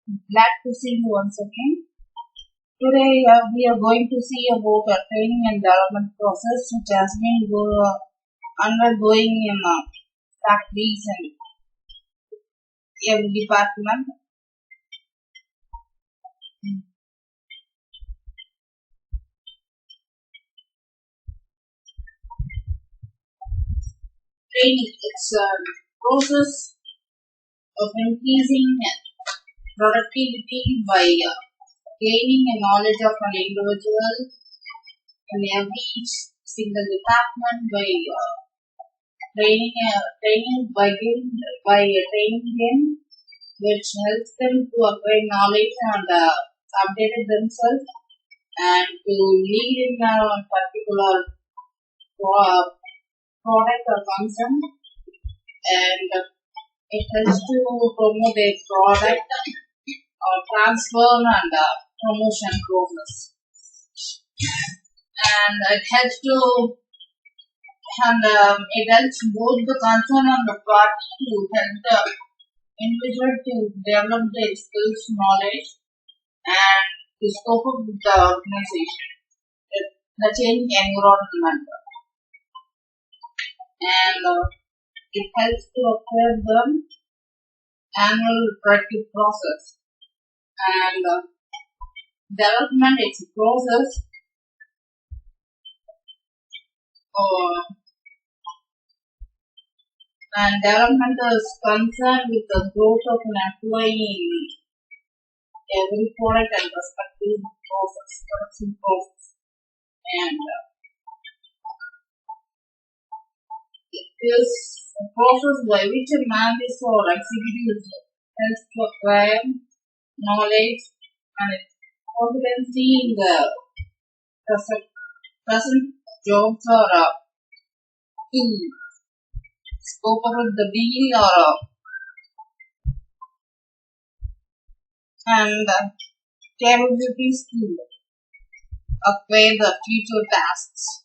Glad to see you once again. Today we are going to see about a training and development process which has been undergoing in factories and every department. Training, it's a process of increasing productivity by gaining a knowledge of an individual in every single department by training them, which helps them to acquire knowledge and update themselves and to lead in a particular product or function, and it helps to promote a product or transfer and promotion process, and it helps both the concern and the party to help the individual to develop their skills, knowledge, and to scope up with the organization, the changing environment, and it helps to acquire the annual productive process. And development is a process and development is concerned with the growth of an employee in every product and respective production process. And it is a process by which a managers or executives helps to acquire knowledge and competency in the present jobs or to scope of the deal or and capabilities to acquire the future tasks.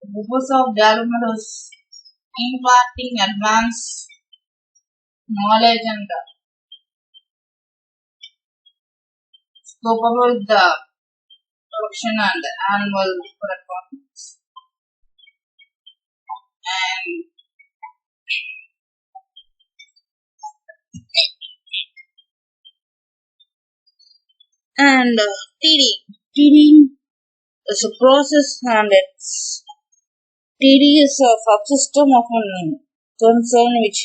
The purpose of development is imparting advanced knowledge and scope about the production and annual performance. And TD is a process, and TD is a subsystem of an concern which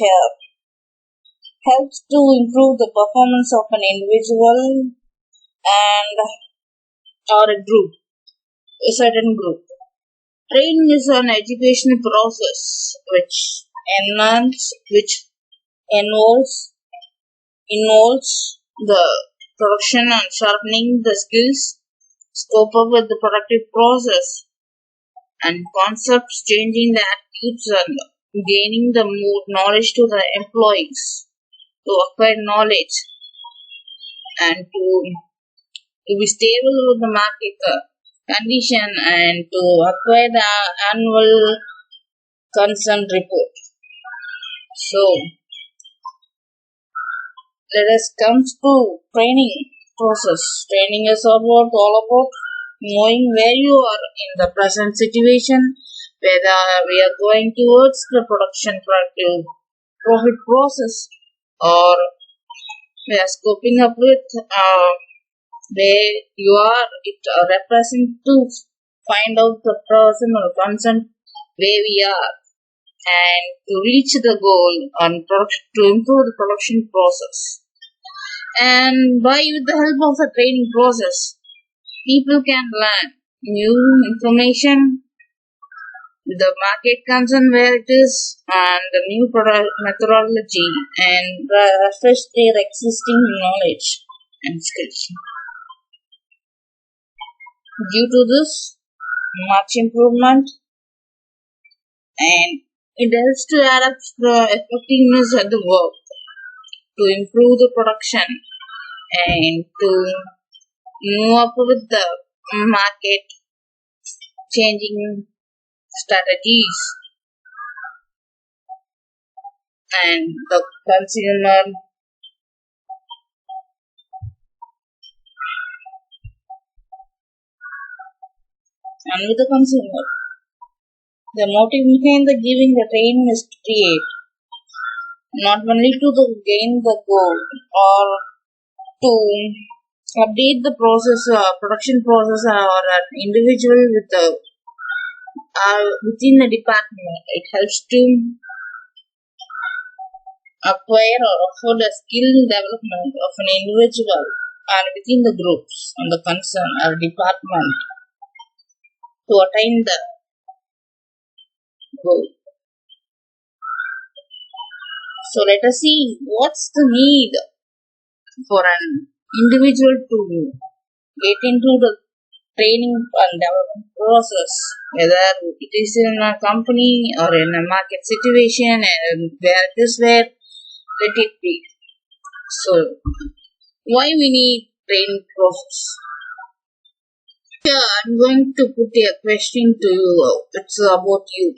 helps to improve the performance of an individual and or a certain group. Training is an educational process which involves the production and sharpening the skills, scope up with the productive process, and concepts changing the attitudes and gaining the more knowledge to the employees to acquire knowledge and to be stable with the market condition and to acquire the annual concern report. So let us come to training process. Training is all about knowing where you are in the present situation, whether we are going towards the production productive profit process or we are scoping up with where you are. It represents to find out the person or concern where we are and to reach the goal on to improve the production process. And with the help of the training process, people can learn new information, the market concern where it is, and the new product methodology, and refresh their existing knowledge and skills. Due to this, much improvement, and it helps to adapt the effectiveness of the work, to improve the production, and to move up with the market changing strategies and the consumer and with the consumer. The motive behind the giving the training is to create, not only to gain the goal or to update the process, production process, or an individual within the department. It helps to acquire or afford a skill development of an individual and within the groups and the concern or department to attain the goal. So let us see what's the need for an individual to get into the training and development process, whether it is in a company or in a market situation, and where it is where, let it be. So, why we need training process? Here, I'm going to put a question to you. It's about you.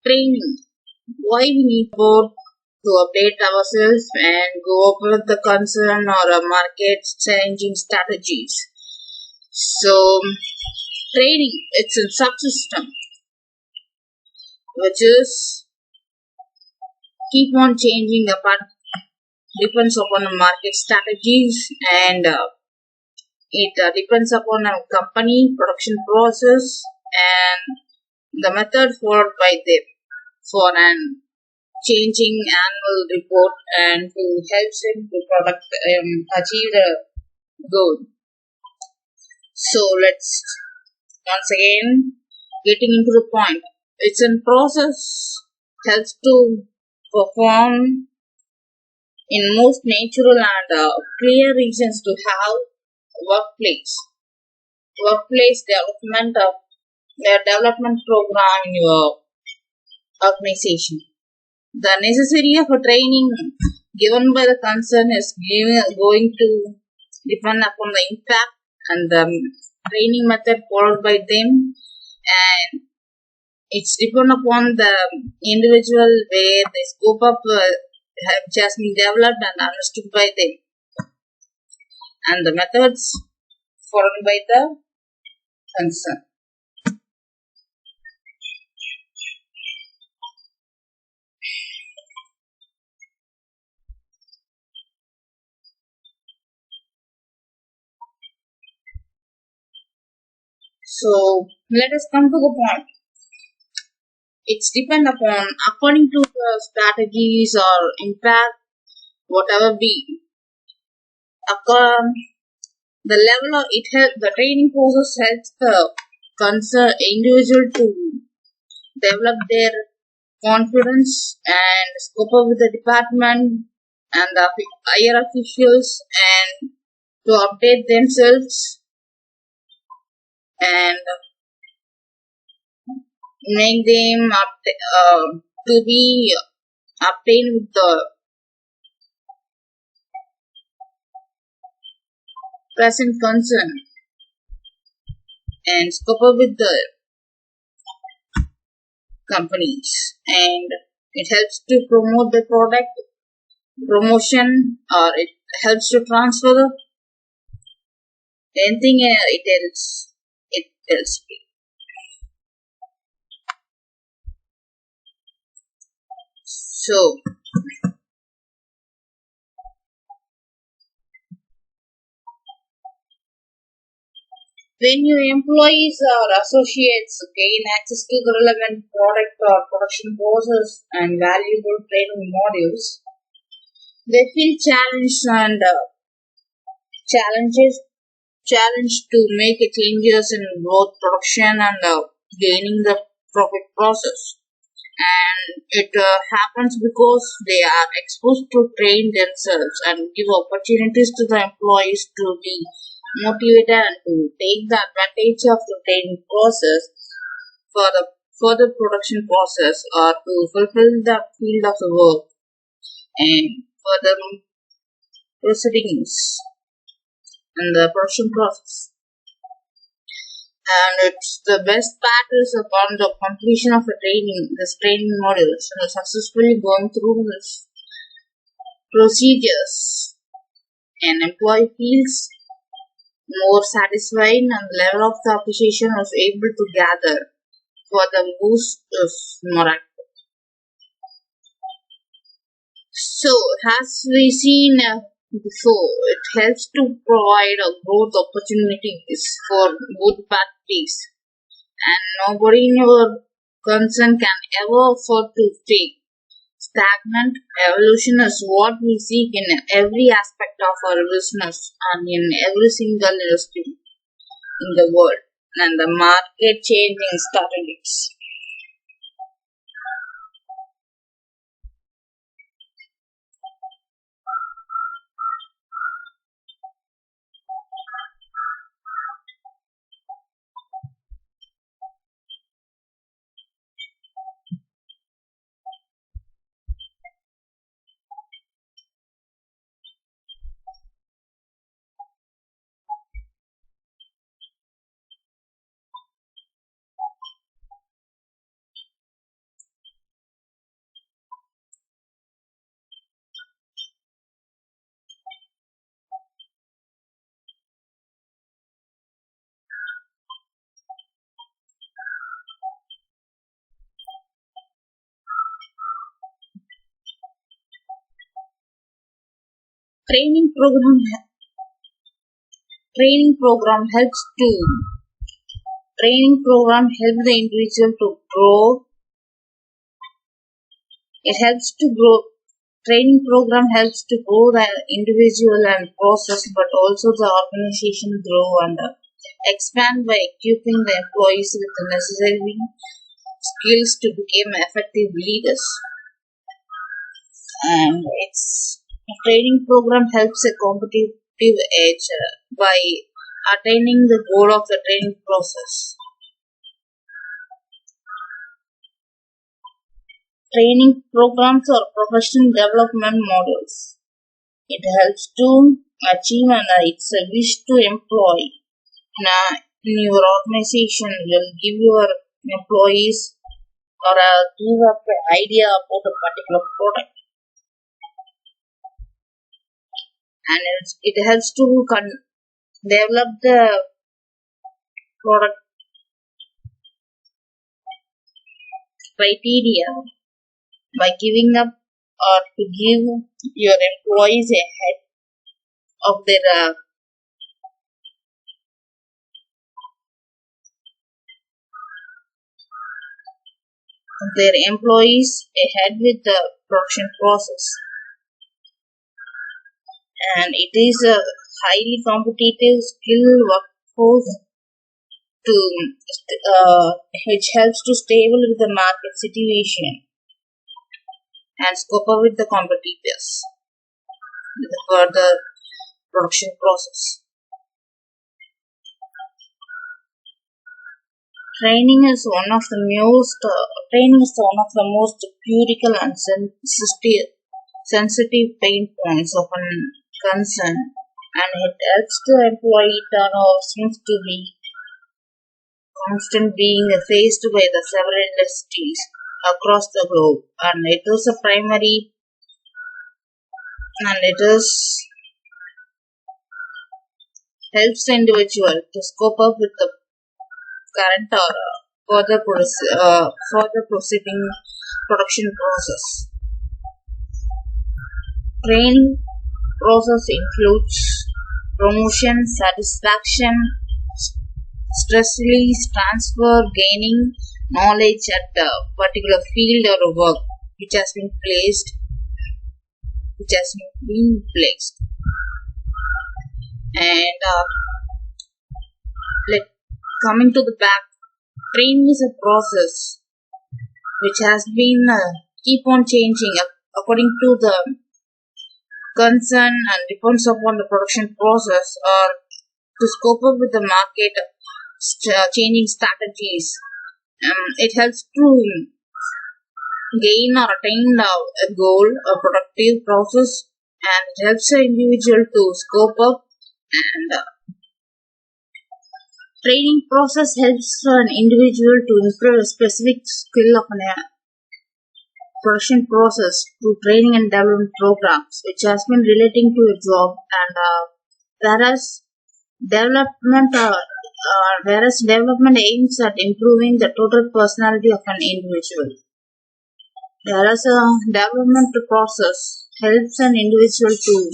Training. Why we need both to update ourselves and go over the concern or a market changing strategies. So, training, it's a subsystem which is keep on changing apart, depends upon the market strategies, and it depends upon a company production process and the method followed by them for an changing annual report and to help them to achieve the goal. So let's once again getting into the point. It's a process helps to perform in most natural and clear reasons to have workplace development of their development program in your organization. The necessity of a training given by the concern is going to depend upon the impact and the training method followed by them, and it's depend upon the individual where the scope of have just been developed and understood by them, and the methods followed by the concern. So let us come to the point. It's depend upon according to the strategies or impact, whatever be. The level of it helps the training process helps the concerned individual to develop their confidence and scope up with the department and the higher officials and to update themselves and make them to be obtained with the present concern and scope up with the companies, and it helps to promote the product promotion, or it helps to transfer the anything it tells me. So when your employees or associates gain access to the relevant product or production process and valuable training modules, they feel challenged and challenged to make changes in both production and gaining the profit process. And it happens because they are exposed to train themselves and give opportunities to the employees to be motivated and to take the advantage of the training process for the further production process or to fulfill the field of the work and further proceedings in the production process. And it's the best part is upon the completion of this training modules and successfully going through this procedures, an employee feels more satisfied, and the level of the appreciation was able to gather for the boost is more active. So, as we seen before, it helps to provide a growth opportunities for both parties, and nobody in your concern can ever afford to take stagnant. Evolution is what we seek in every aspect of our business and in every single industry in the world, and the market changing strategies. Training program training program helps to training program help the individual to grow. It helps to grow. Training program helps to grow the individual and process, but also the organization grow and expand by equipping the employees with the necessary skills to become effective leaders. And its training program helps a competitive edge by attaining the goal of the training process. Training programs or professional development models. It helps to achieve and it's a wish to employ in your organization will give your employees or give up an idea about a particular product, and it helps to develop the product criteria by giving up or to give your employees a head of their employees ahead with the production process, and it is a highly competitive skilled workforce to which helps to stable with the market situation and scope up with the competitors for the production process. Training is one of the most critical and sensitive pain points of an concern, and it helps the employee turnover seems to be constant being faced by the several industries across the globe, and it is a primary and it is helps the individual to scope up with the current or further proceeding production process. Training process includes promotion, satisfaction, stress release, transfer, gaining knowledge at a particular field or work which has been placed. And let coming to the back, training is a process which has been keep on changing according to the concern and depends upon the production process or to scope up with the market changing strategies. It helps to gain or attain a goal, a productive process, and it helps the individual to scope up, and training process helps an individual to improve a specific skill of an production process through training and development programs which has been relating to a job, and whereas Whereas development aims at improving the total personality of an individual. Whereas a development process helps an individual to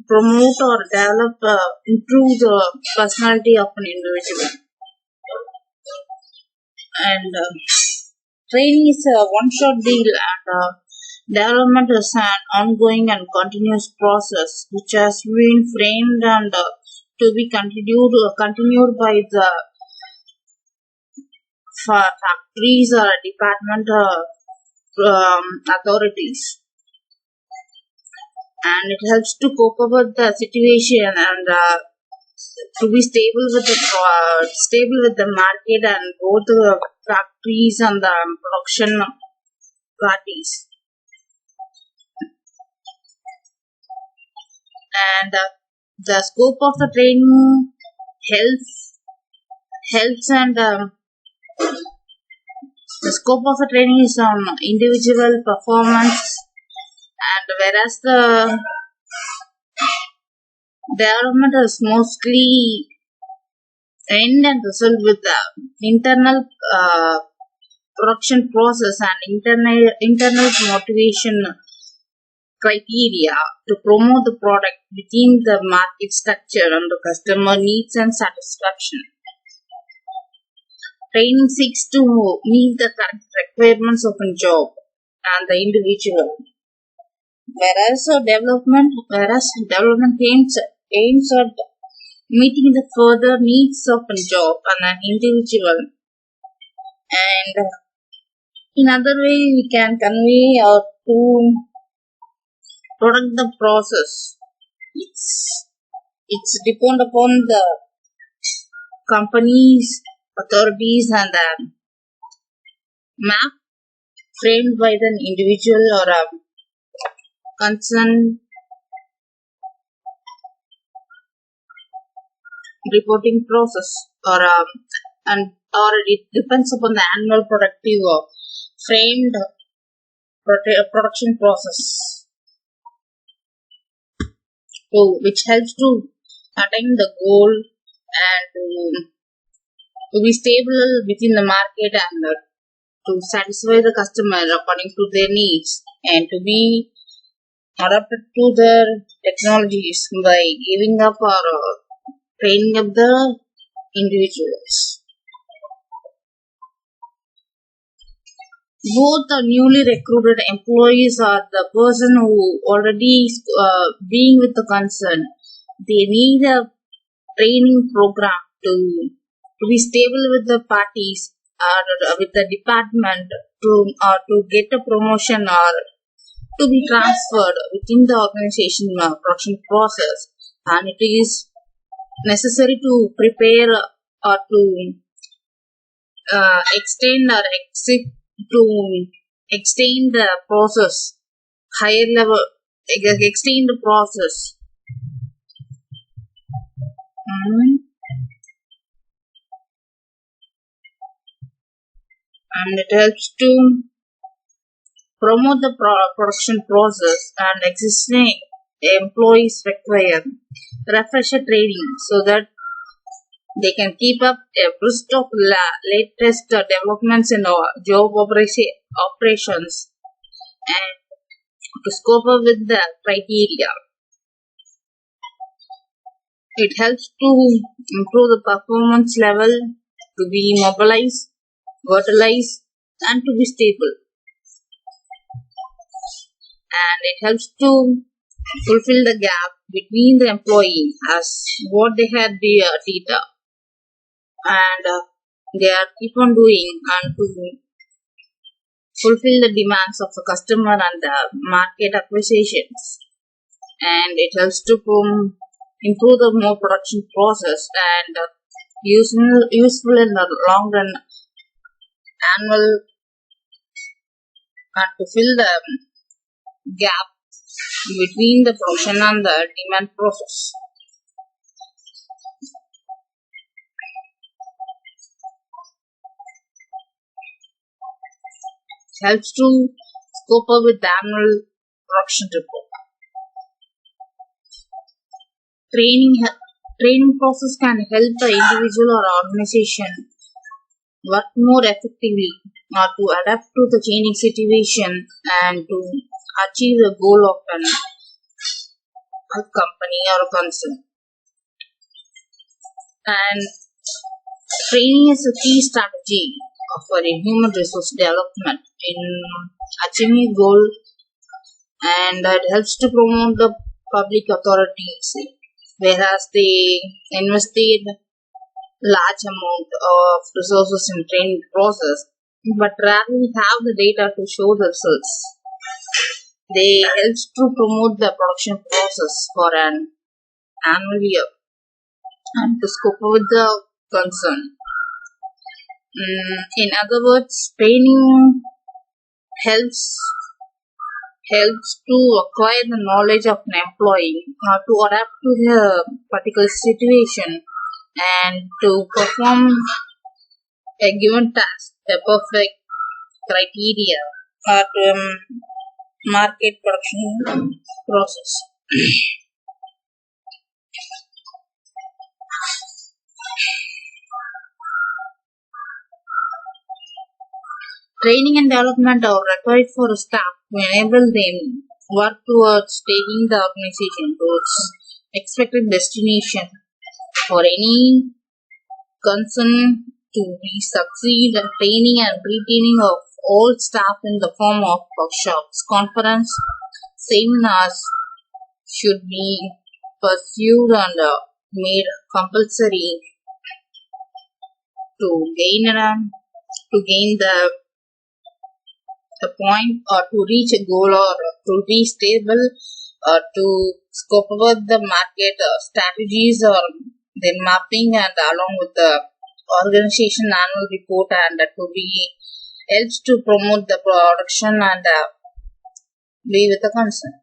promote or improve the personality of an individual. And training is a one-shot deal, and development is an ongoing and continuous process which has been framed and to be continued by the factories or department authorities, and it helps to cope up with the situation and to be stable with the market and both the factories and the production parties. And the scope of the training helps and the scope of the training is on individual performance, and whereas the development is mostly end and result with the internal production process and internal motivation criteria to promote the product within the market structure and the customer needs and satisfaction. Training seeks to meet the current requirements of a job and the individual, whereas development aims at meeting the further needs of a job and an individual. And in other way, we can convey or to product the process. It's depend upon the companies, authorities, and the map framed by the individual or a concerned reporting process, or it depends upon the annual productive framed production process, so which helps to attain the goal and to be stable within the market and to satisfy the customer according to their needs and to be adapted to their technologies by giving up or training up the individuals. Both the newly recruited employees or the person who already being with the concern, they need a training program to be stable with the parties or with the department to get a promotion or to be transferred within the organization production process, and it is necessary to prepare or to extend the process higher level, extend the process. And it helps to promote the production process, and existing employees require refresher training so that they can keep up abreast of latest developments in our job operations and to scope up with the criteria. It helps to improve the performance level, to be mobilized, verticalized, and to be stable. And it helps to fulfill the gap between the employee as what they had data and they are keep on doing and to fulfill the demands of the customer and the market acquisitions. And it helps to improve the more production process and useful in the long run annual and to fill the gap between the production and the demand process. It helps to scope up with the annual production report. Training process can help the individual or organization work more effectively or to adapt to the changing situation and to achieve the goal of a company or a concern. And training is a key strategy for a human resource development in achieving a goal, and it helps to promote the public authorities, whereas they invested large amount of resources in training process but rarely have the data to show the results. They help to promote the production process for an annual year and to scope with the concern. In other words, training helps to acquire the knowledge of an employee to adapt to the particular situation and to perform a given task, the perfect criteria to market production process. Training and development are required for staff to enable them work towards taking the organization to its expected destination. For any concern to be succeed, training and retaining of all staff in the form of workshops, conference, seminars should be pursued and made compulsory to gain the point or to reach a goal or to be stable or to scope over the market strategies or then mapping and along with the organization annual report and to be helps to promote the production and be with the concern.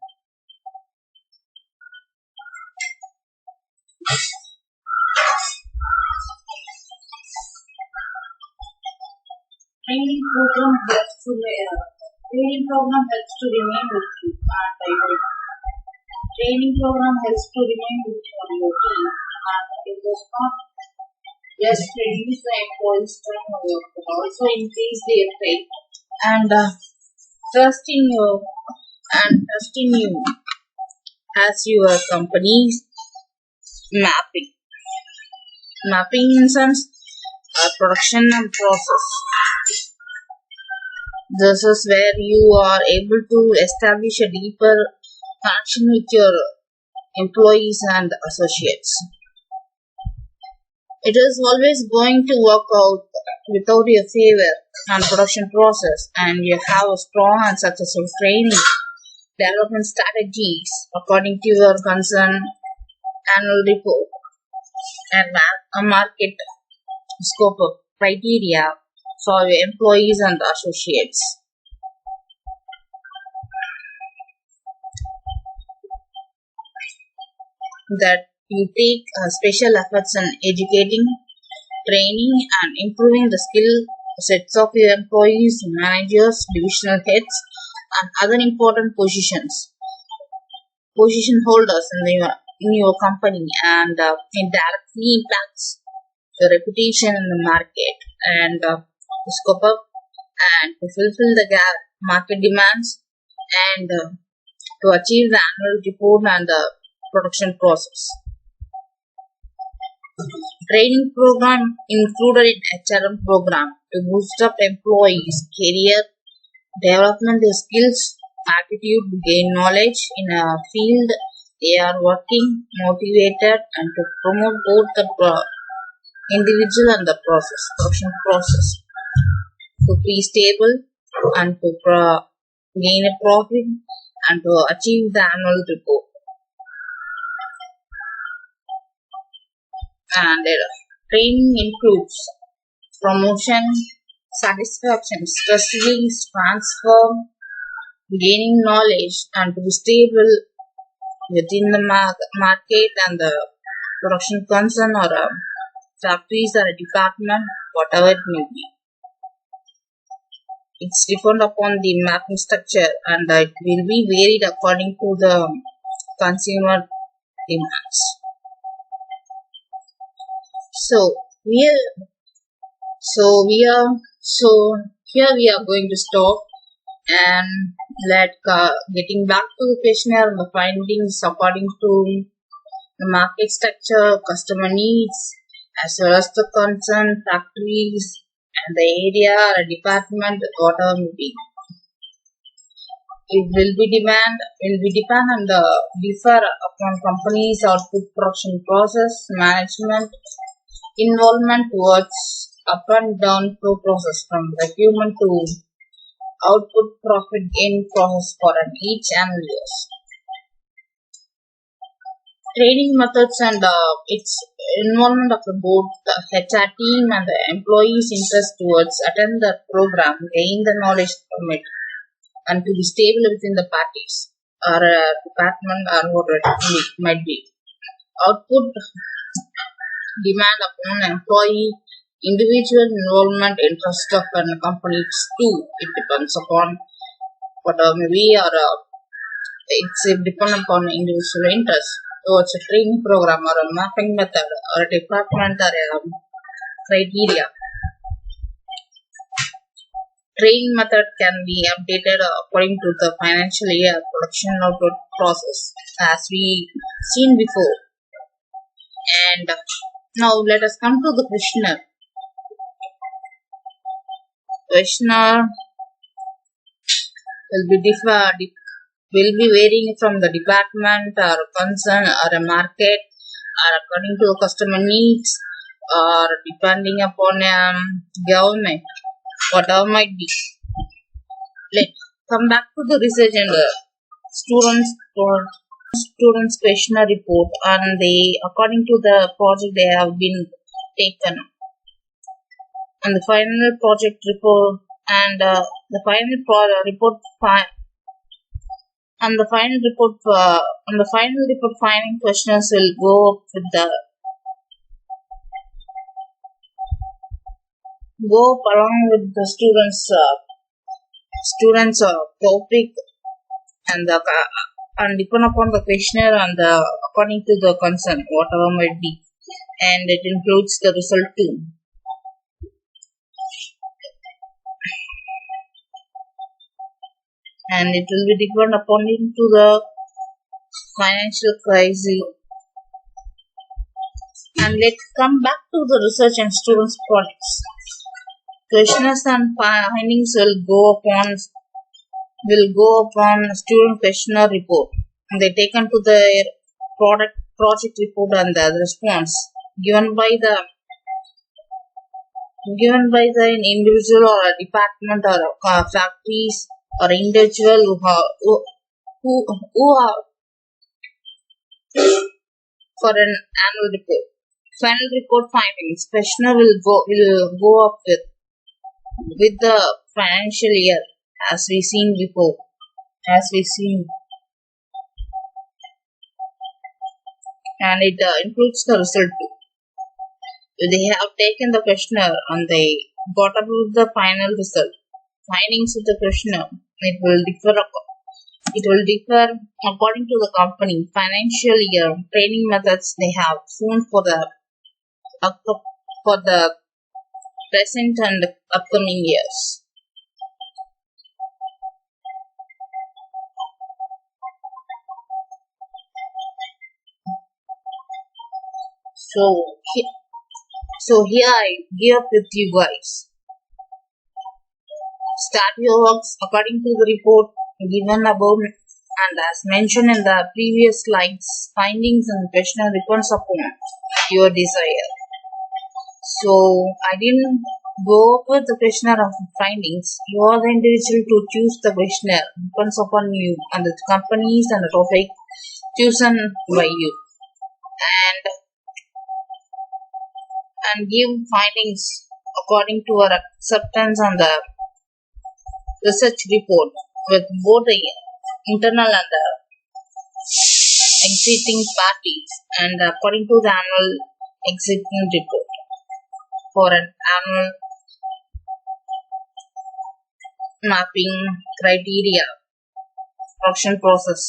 Training program helps to remain with you training program helps to remain with you and your team, and it does not just reduce the employees' turnover but also increase their faith and trust in you as your company's mapping in sense production and process. This is where you are able to establish a deeper connection with your employees and associates. It is always going to work out without your favor and production process, and you have a strong and successful training development strategies according to your concern annual report and a market scope of criteria for your employees and associates. That you take special efforts in educating, training, and improving the skill sets of your employees, managers, divisional heads, and other important position holders in your company, and it directly impacts the reputation in the market and to scope up and to fulfill the market demands and to achieve the annual report and the production process. Training program included in HRM program to boost up employees' career, development their skills, attitude, gain knowledge in a field they are working, motivated, and to promote both the individual and the production process. To be stable and to gain a profit and to achieve the annual report. And training includes promotion, satisfaction, stress release, transfer, gaining knowledge, and to be stable within the market and the production concern or a factories or a department, whatever it may be. It's depend upon the mapping structure and it will be varied according to the consumer demands. So we are so here we are going to stop and getting back to the questionnaire and the findings according to the market structure, customer needs, as well as the concern factories and the area or department, whatever may be. It will be depend on the differ upon company's output production process, management, involvement towards up and down flow process from requirement to output profit gain process for an each annual years. Training methods and its involvement of the both the HR team and the employees' interest towards attend the program, gain the knowledge from it, and to be stable within the parties or department or whatever it might be. Output demand upon employee individual involvement interest of a company too. It depends upon whatever maybe or it's dependent upon individual interest. So it's a training program or a mapping method or a department or a criteria. Training method can be updated according to the financial year production output process as we seen before. And now let us come to the questionnaire. Questionnaire will be varying from the department or concern or a market or according to customer needs or depending upon government, whatever might be. Let's come back to the research and students questionnaire report, and they according to the project they have been taken, and the final project report and the final report and the final report finding questionnaires will go up with the along with the students topic and depend upon the questionnaire and according to the concern whatever might be, and it includes the result too. And it will be depend upon into the financial crisis. And let's come back to the research and students projects. Questionnaires and findings will go upon student questionnaire report, and they taken to their project report and the response given by the individual or a department or factories or individual who are for an annual report. Final report findings questionnaire will go up with the financial year as we seen before. And it includes the result too. They have taken the questionnaire and they got about the final result. Findings of the questionnaire, it will differ according to the company, financial year, training methods they have shown for the present and upcoming years. So here I give up with you guys. Start your works according to the report given above, and as mentioned in the previous slides, findings and questionnaire depends upon your desire. So I didn't go up with the questionnaire of findings. You are the individual to choose the questionnaire. Depends upon you and the companies and the topic chosen by you, and give findings according to our acceptance and the research report with both the internal and the exiting parties, and according to the annual exiting report for an annual mapping criteria production process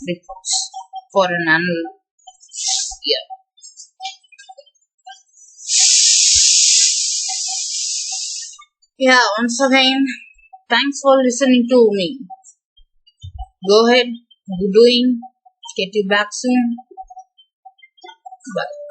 reports for an annual year. Yeah, once again, thanks for listening to me. Go ahead, good doing. Get you back soon. Bye.